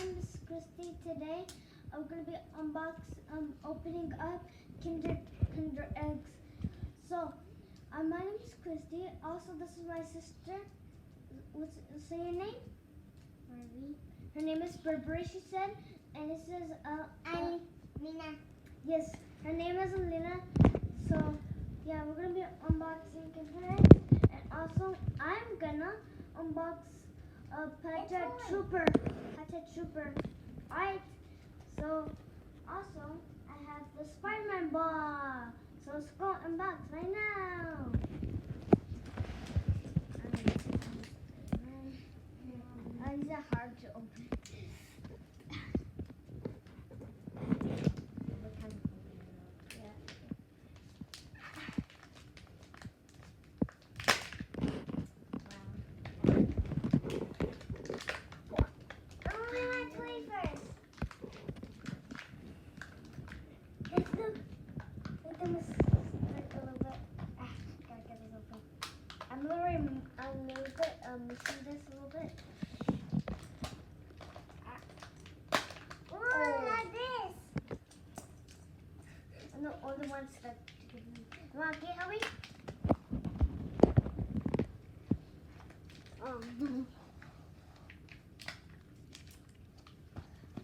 name is Christy. Today I'm gonna be opening up Kinder eggs. So, my name is Christy. Also, this is my sister. Say your name? Marie. Her name is Burberry. She said, and this is Lina. Yes, her name is Alina. So, yeah, we're gonna be unboxing Kinder eggs, and also I'm gonna unbox Pacha Trooper. Alright, so also I have the Spider-Man ball. So let's go unbox right now. These are hard to open. Missing this a little bit. Like this. And the older ones that you want to help me?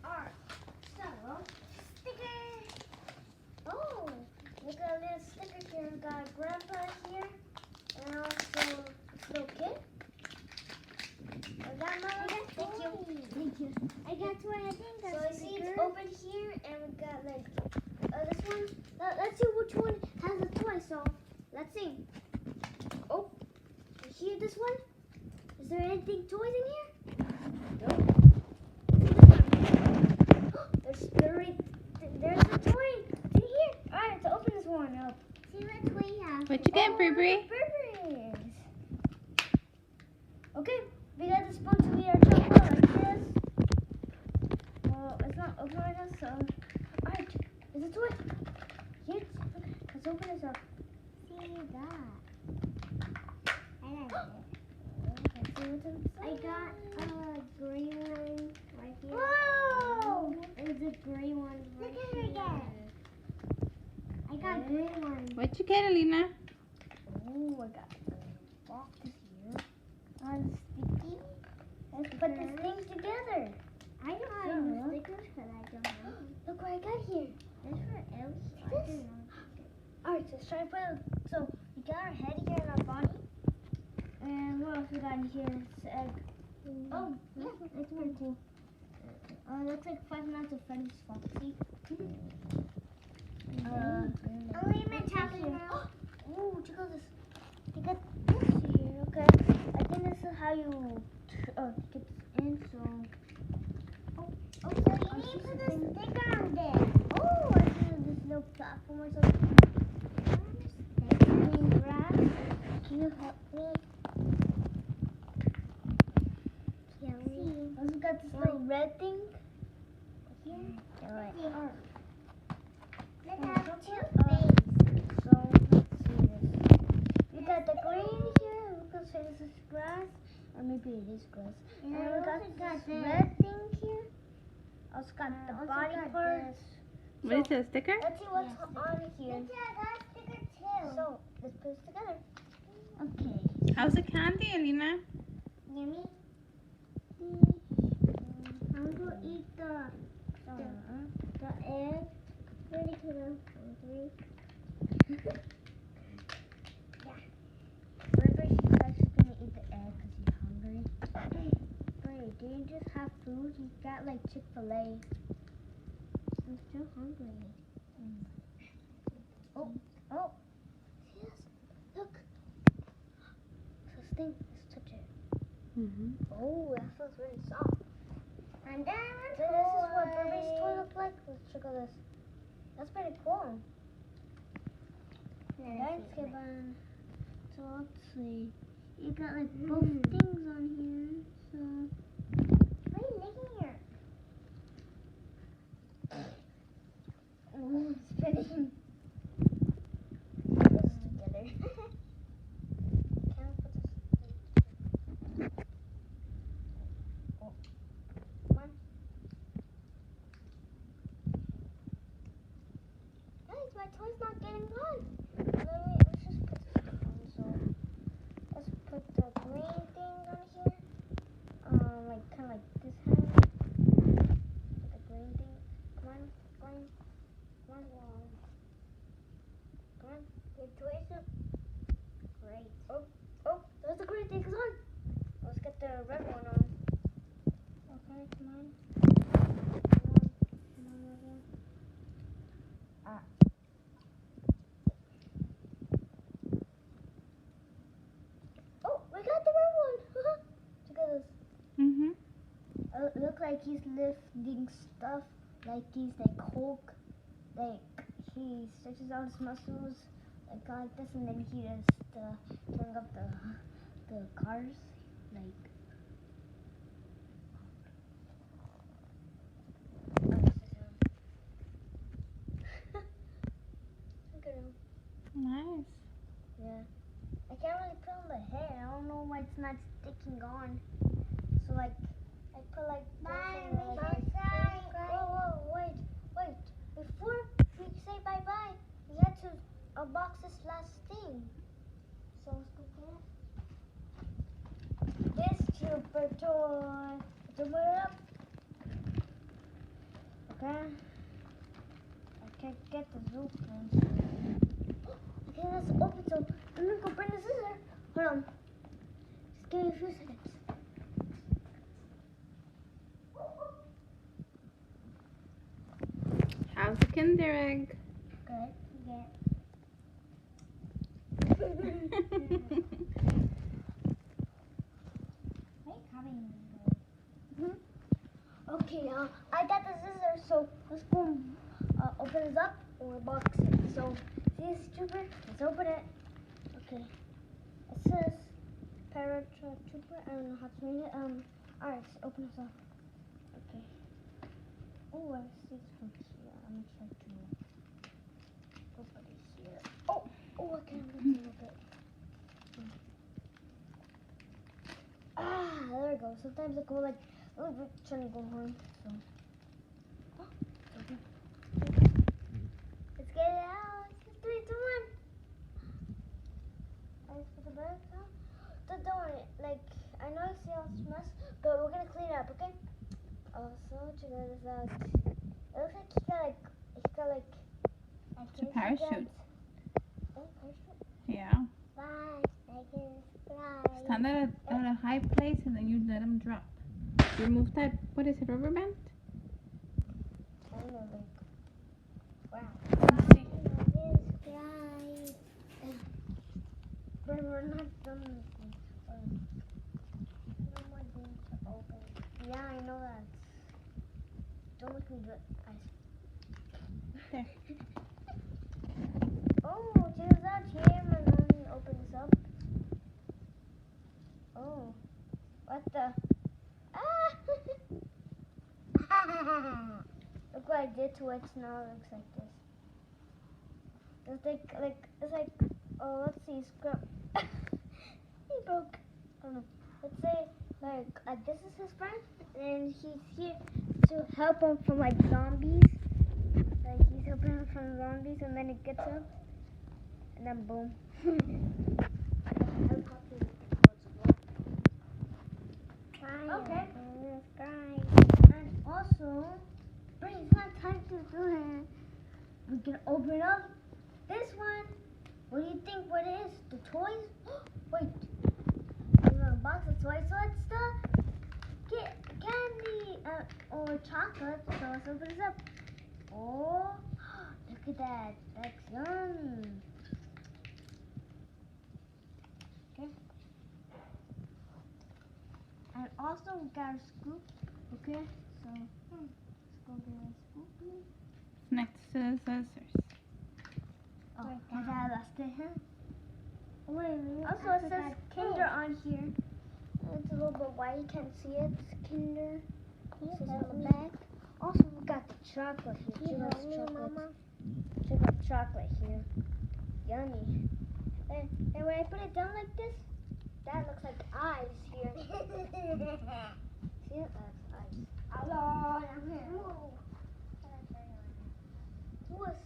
Alright, so sticker. Oh, look at a little sticker here. We got a grandpa here, and also a little kid. Thank you. I got one. I think that's So I see it's open here, and we got like this one. Let's see which one has a toy. So let's see. Oh, you hear this one? Is there anything toys in here? Nope. There's a toy in here. All right, let's open this one up. See what we have. What you get, Burberry? Burberry's. Okay, we got the spoon to eat our chocolate like this. Well, it's not open right now, so. Alright, there's a toy. Here, let's open this up. See that. I like it. Let's see what's inside. I got a green one right here. Whoa! There's a green one right here. Look at it. I got green one. What you get, Alina? Oh, I got a box here. Sticky. Let's put these things together. I know how to use stickers, but I don't know. Look what I got here. This for else. I This? don't know. Alright, so let's try to put it. So we got our head here in our body. And what else we got in here? It's an egg. Oh, yeah, that's pretty cool. It looks like 5 Nights at Freddy's Foxy. I'll leave my chocolate now. Ooh, check out this. You got this here, okay. I think this is how you get this in, so. Oh, so you need to put a sticker on this. Oh, I see this little platform or something. Can you help me? Also got this little red thing here. Alright. Let's have two So let's see this. We got the green here. We can say this is grass, or maybe it is grass. And then we got this red thing here. Also got the body parts. What is that, sticker? Let's see what's on here. I got a sticker too. So let's put it together. Okay. How's the candy, Alina? Yummy. I'm gonna eat the egg. Ready to go? 1, 3. Burberry, she's actually gonna eat the egg because she's hungry. Burberry, do you just have food? You got like Chick-fil-A. I'm still hungry. Oh. Yes. Look. This thing. Let's touch it. Oh, that feels really soft. And then So this is what Burberry's toy looks like. Let's check out this. That's pretty cool. So let's see. You got like both things on here. So what are you making here? oh, it's spinning. Put this together. Can I put this? Oh, come on. it's not getting on? Let's just put this on. So let's put the green thing on here. Like kind of like this hand. Put the green thing. Come on, come on, come on. Come on, your choice. Great. Oh, there's the green thing on. Let's get the red one on. Okay, come on. Come on, red one. Oh, we got the red one. Look at this. Mhm. Look like he's lifting stuff like these, like Hulk. Like he stretches out his muscles like this, and then he just turns up the cars like. Look at him. Nice. Yeah. I can't really put on the head. I don't know why it's not sticking on. So like, I put like this and then like this. Whoa, wait. Before we say bye-bye, we had to unbox this last thing. So let's go get this super toy. Let's open it up. Okay. I can't get the open. Okay, let's open. So I'm gonna go bring the scissors. Hold on. Just give me a few seconds. How's the Kinder Egg? Good. Yeah. Okay, I got the scissors, so let's go open this up or box it. So, see this trooper? Let's open it. Okay. It says Paratrooper. I don't know how to read it. Alright, let's open this up. Okay. Oh, I see this from here. I'm gonna try to open this here. Oh, I can't open it a little bit. There we go. Sometimes I go like a little bit trying to go home. So, okay. Let's get it out. 3, 2, 1. Let's put the back out. Don't worry. Like I know you see all this mess, but we're gonna clean it up, okay? Also, check this out. It looks like he got like. It's a parachute. Oh, parachute. Yeah. Bye. I can fly. Stand at a high place and then you let them drop. Remove that, what is it, rubber band? I don't know, like. Wow. Let's see. But we're not done with it. No more things to open. Yeah, I know that. Don't look me good, guys. There. Oh, check this out. Here, my mom open this up. Oh, what the? Look what I did to it. Now it looks like this. It's like. Oh, let's see. Scrub. He broke. I don't know. Let's say like this is his friend, and he's here to help him from like zombies. Like he's helping him from zombies, and then it gets up, and then boom. Okay. And also, it's not time to do it. We can open up this one. What do you think? What it is? The toys? Wait. There's a box of toys. So it's the candy or chocolate. So let's open this up. Oh, look at that. That's yummy. Okay. And also we got a scoop. Okay. So let's go get a scoop. Next to the scissors. Oh, I lost it, huh? Wait, also it says Kinder on here. It's a little bit white, you can't see it. It's Kinder. It says on the back. Also, we got the chocolate here. Check out the chocolate. Check out the chocolate here. Yummy. And when I put it down like this, that looks like eyes here. See it? That's eyes. Hello, I'm here. Who was?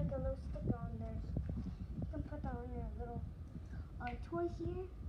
like a little sticker on there. You can put that on your little toy here.